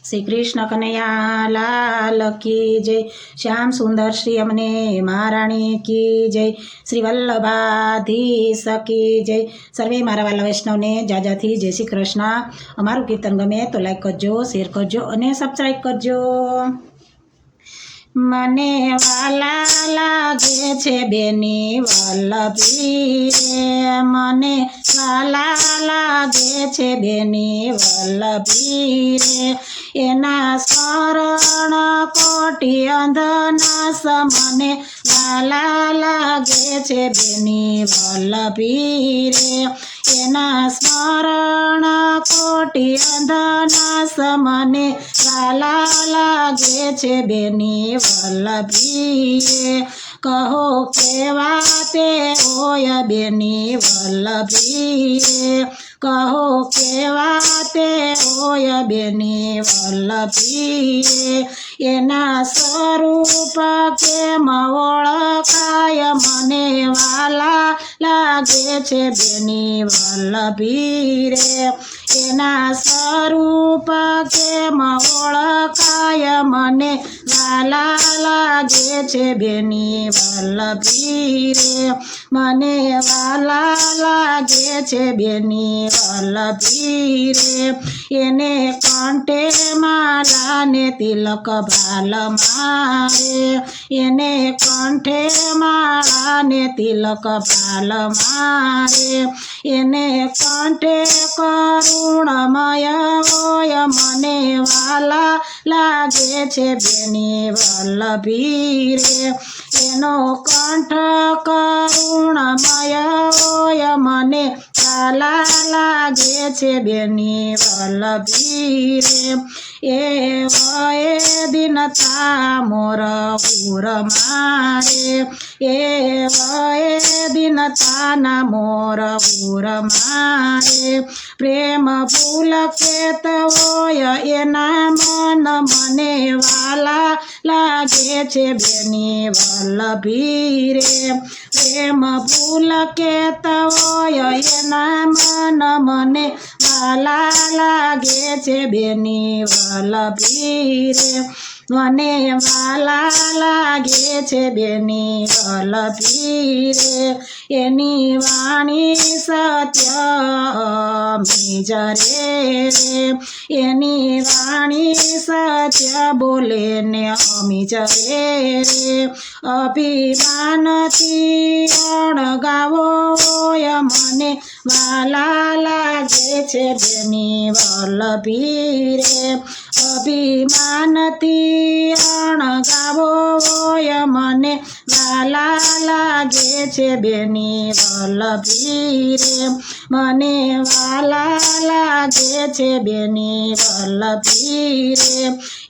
श्री कृष्ण कन्हैया लाल की जय। श्याम सुंदर श्री अमने महाराणी की जय। श्री वल्लभाधीश की जय। सर्वे मारा वाला वैष्णव ने जाजाथी जय श्री कृष्ण। अमारू कीर्तन गमे तो लाइक करजो, शेर करजो और सब्सक्राइब करजो। मने वाला लागे छे बेनी वल्लभी रे, मने वाला लागे छे बेनी वल्लभी रे। एना स्मरण कोटि अंधनाश मने वाला लागे छे बेनी वल्लभी रे। एना स्मरण कोटि अंधनाश मने वाला लागे छे बेनी वल्लभी रे। कहो केवा ते होय बेनी वल्लभी रे। कहो केवा ते होय बेनी वल्लभी रे। एना स्वरूप केम ओळखाय मने वाला लागे छे बेनी वल्लभी रे। एना स्वरूप केम ओळखाय मने वाला लागे छे बेनी वल्लभी रे। मने वाला लागे छे बेनी वल्लभी रे। एने कंठे माला ने तिलक भाल मारे। एने कंठे माला ने तिलक भाल मारे। एने कंठे करुणमय होय मने वाला लागे छे बेनी वल्लभी रे। एनो कंठ करुणमय होय मने वाला लागे छे बेनी वल्लभी रे। ए दीनता मोर उर मारे। ए दीनता ना मोर उर मारे। प्रेम पुलकित होय एना मन मने वाला लागे छे बेनी वल्लभी रे। प्रेम पुलकित होय एना मन मने वाला लागे छे बेनी वल्लभी रे। मने वाला लागे छे बेनी वल्लभी रे। एनी वाणी सत्य अमीज रे। एनी वाणी सत्य बोले ने अमीज रे। अभिमान थी अणगावो होय मने वाला लागे छे बेनी वल्लभी रे। अभिमान थी अणगावो होय मने वाला लागे छे बेनी वल्लभी रे। मने वाला लागे छे बेनी वल्लभी रे।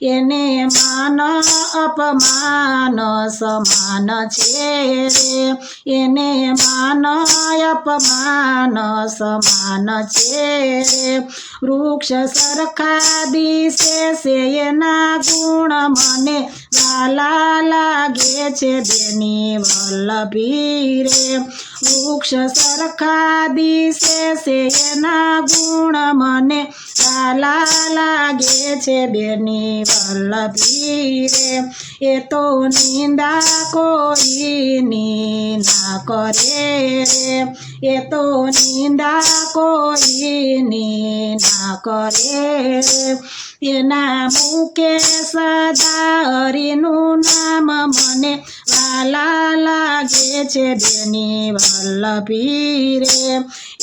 एने मान अपमान समान छे रे। एने मान अपमान समान छे रे। वृक्ष सरखा दिसे से एना गुण मने वाला लागे छे बेनी वल्लभी रे। वृक्ष सरखा दिसे से एना गुण मने वाला लागे छे बेनी वल्लभी रे। ए तो निंदा कोई नी ना करे रे। ए तो निंदा कोई नी ना करे रे। एना मुके सदा हरिनु नाम मने वाला लागे छे बेनी वल्लभी रे।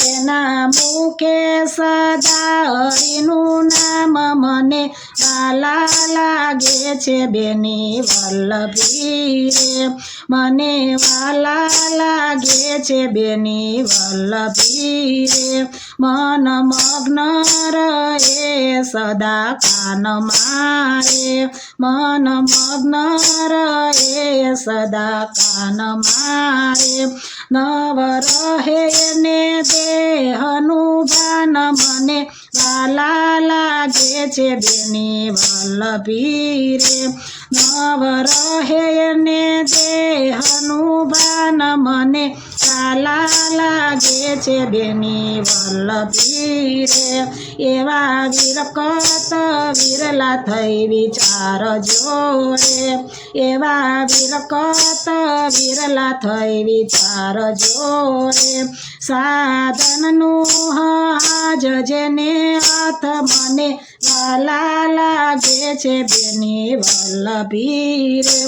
एना मुके सदा हरिनु नाम मने वाला लागे छे बेनी वल्लभी रे। मने वाला लागे छे बेनी वल्लभी रे। मन मग्न रहे सदा कान मारे। मन मग्न रहे सदा कान मारे। नव रहे ने देहनु भान मने वाला लागे छे बेनी वल्लभी रे। नव रहे ने देहनु भान मने वाला लागे छे बेनी वल्लभी रे। एवा विरकत वीर વેલા થઈ વિચારજો રે એવા વિરકત વિરલા થઈ વિચારજો રે સાધનનું હાજ જેને હાથ મને વાલા લાગે છે બેની વલ્લભી રે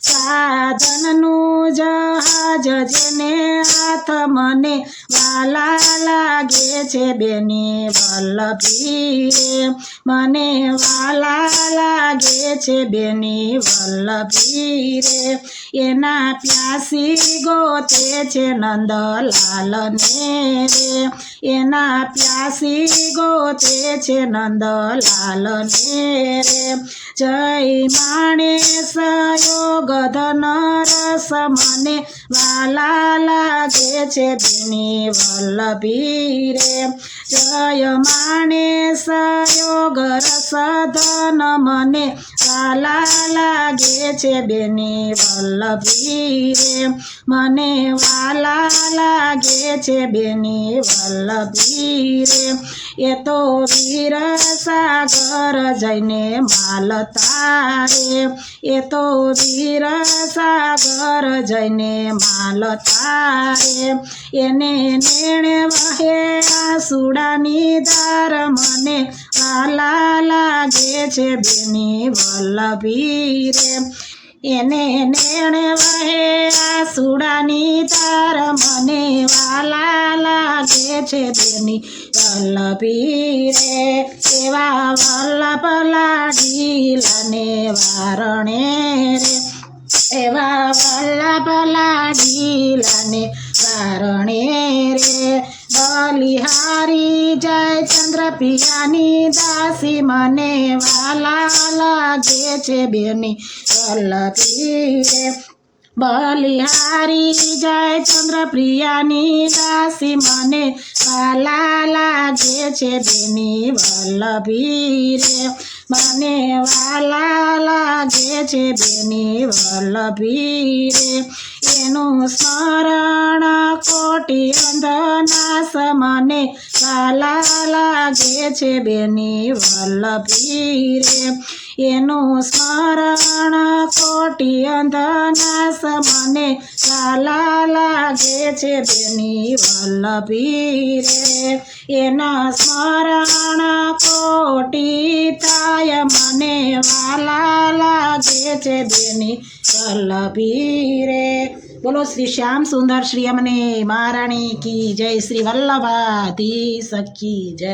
સાધનનું જહાજ જેને હાથ મને વાલા લાગે છે બેની વલ્લભી રે મને વાલા લાગે છે બેની વલ્લભી રે એના પ્યાસી ગોતે છે નંદલાલને રે એના પ્યાસી ગોતે છે નંદલાલને રે જય માણેશ યોગધન રસ મને વાલા લાગે છે બેની વલ્લભી રે જય માણેશ યોગ રસ ધન મને વાલા લાગે છે બેની વલ્લભી રે મને વાલા લાગે છે બેની વલ્લભી રે એ તો વીર સાગર જઈને માલતા રે એ તો વીર સાગર જઈને માલતા રે એને નેણે વહે આસુડાની ધાર મને વાલા લાગે છે બેની વલ્લભી રે એને નેણે વહે આસુડાની ધાર મને વાલા લાગે છે બેની વલ્લભી રે એવા વલ્લભ લાડીલાને વારણે રે એવા વલ્લભ લાડીલાને વારણે રે બલિહારી જય ચંદ્રપિયાની દાસી મને વાલા લાગે છે બેની વલ્લભી રે બલિહારી જય ચંદ્રપ્રિયાની દાસી મને વાલા લાગે છે બેની વલ્લભી રે મને વાલા લાગે છે બેની વલ્લભી રે એનું સ્મરણ કોટી અંધનાશ મને વાલા લાગે છે બેની વલ્લભી રે એનું સ્મરણ કોટી અંધનાશ મને વાલા લાગે છે બેની વલ્લભી રે એના સ્મરણ કોટી થાય મને વાલા લાગે છે બેની વલ્લભી રે બોલો શ્રી શ્યામ સુંદર શ્રી અમને મહારાણી કી જય શ્રી વલ્લભાધીશ કી જય